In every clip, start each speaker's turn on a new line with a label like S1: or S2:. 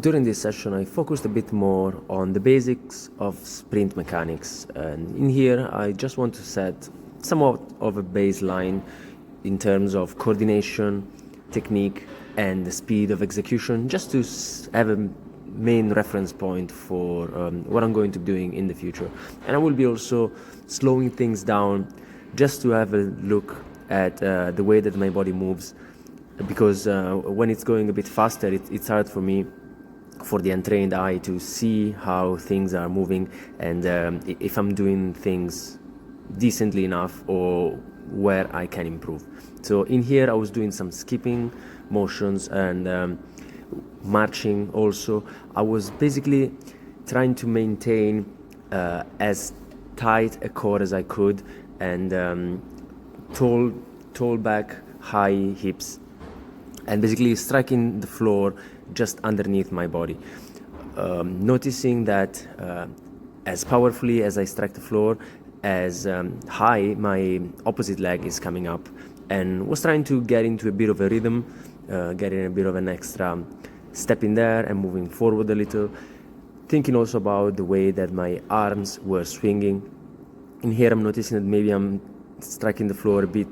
S1: during this session I focused a bit more on the basics of sprint mechanics, and in here I just want to set somewhat of a baseline in terms of coordination, technique and the speed of execution, just to have a main reference point for what I'm going to be doing in the future. And I will be also slowing things down just to have a look at the way that my body moves, because when it's going a bit faster it's hard for me, for the untrained eye, to see how things are moving and if I'm doing things decently enough or where I can improve. So in here I was doing some skipping motions and marching also. I was basically trying to maintain as tight a core as I could, and tall back, high hips, and basically striking the floor just underneath my body. Noticing that as powerfully as I strike the floor, as high my opposite leg is coming up, and was trying to get into a bit of a rhythm, getting a bit of an extra step in there and moving forward a little, thinking also about the way that my arms were swinging. In here I'm noticing that maybe I'm striking the floor a bit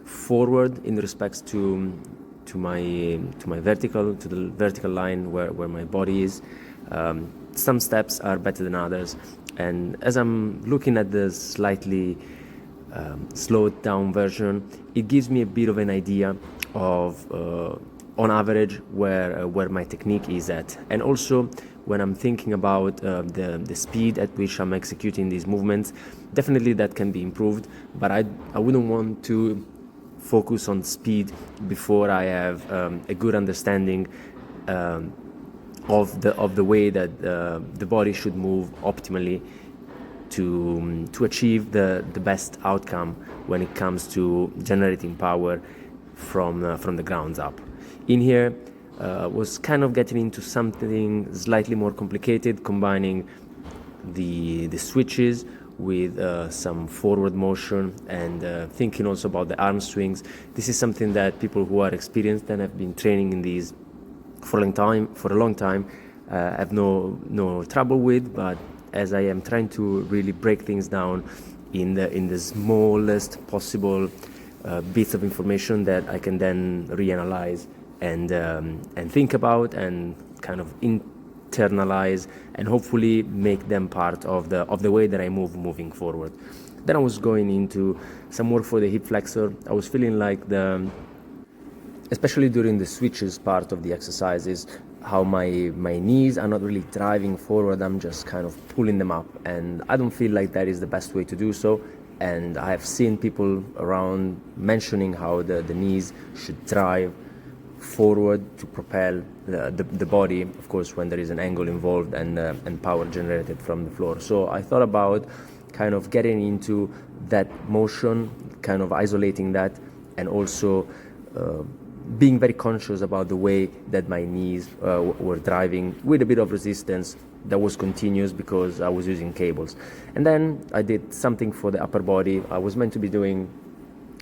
S1: forward in respects to the vertical line where my body is. Some steps are better than others, and as I'm looking at the slightly slowed down version, it gives me a bit of an idea of on average where my technique is at. And also when I'm thinking about the speed at which I'm executing these movements, definitely that can be improved, but I wouldn't want to focus on speed before I have a good understanding of the way that the body should move optimally to achieve the best outcome when it comes to generating power from the grounds up. In here was kind of getting into something slightly more complicated, combining the switches with some forward motion and thinking also about the arm swings. This is something that people who are experienced and have been training in these for a long time have no trouble with, but as I am trying to really break things down in the smallest possible bits of information that I can then reanalyze and think about and kind of internalize and hopefully make them part of the way that I moving forward. Then I was going into some work for the hip flexor. I was feeling like especially during the switches part of the exercises, how my knees are not really driving forward, I'm just kind of pulling them up, and I don't feel like that is the best way to do so. And I have seen people around mentioning how the knees should drive forward to propel the body, of course when there is an angle involved and power generated from the floor. So I thought about kind of getting into that motion, kind of isolating that, and also being very conscious about the way that my knees were driving with a bit of resistance that was continuous because I was using cables. And then I did something for the upper body. I was meant to be doing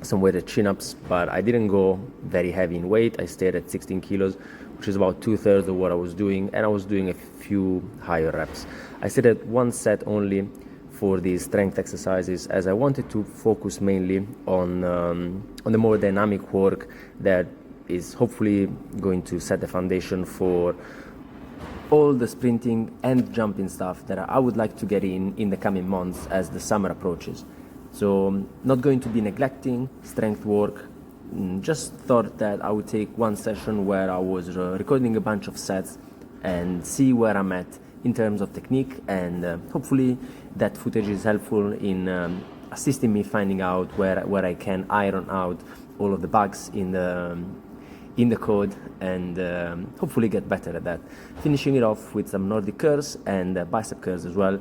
S1: some weighted chin-ups, but I didn't go very heavy in weight. I stayed at 16 kilos, which is about 2/3 of what I was doing, and I was doing a few higher reps. I stayed at one set only for these strength exercises, as I wanted to focus mainly on the more dynamic work that is hopefully going to set the foundation for all the sprinting and jumping stuff that I would like to get in the coming months as the summer approaches. So not going to be neglecting strength work, just thought that I would take one session where I was recording a bunch of sets and see where I'm at in terms of technique, and hopefully that footage is helpful in assisting me finding out where I can iron out all of the bugs in the code and hopefully get better at that. Finishing it off with some Nordic curls and bicep curls as well.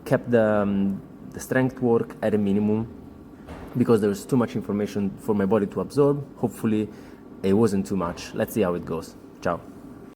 S1: Kept the strength work at a minimum because there's too much information for my body to absorb. Hopefully it wasn't too much. Let's see how it goes. Ciao.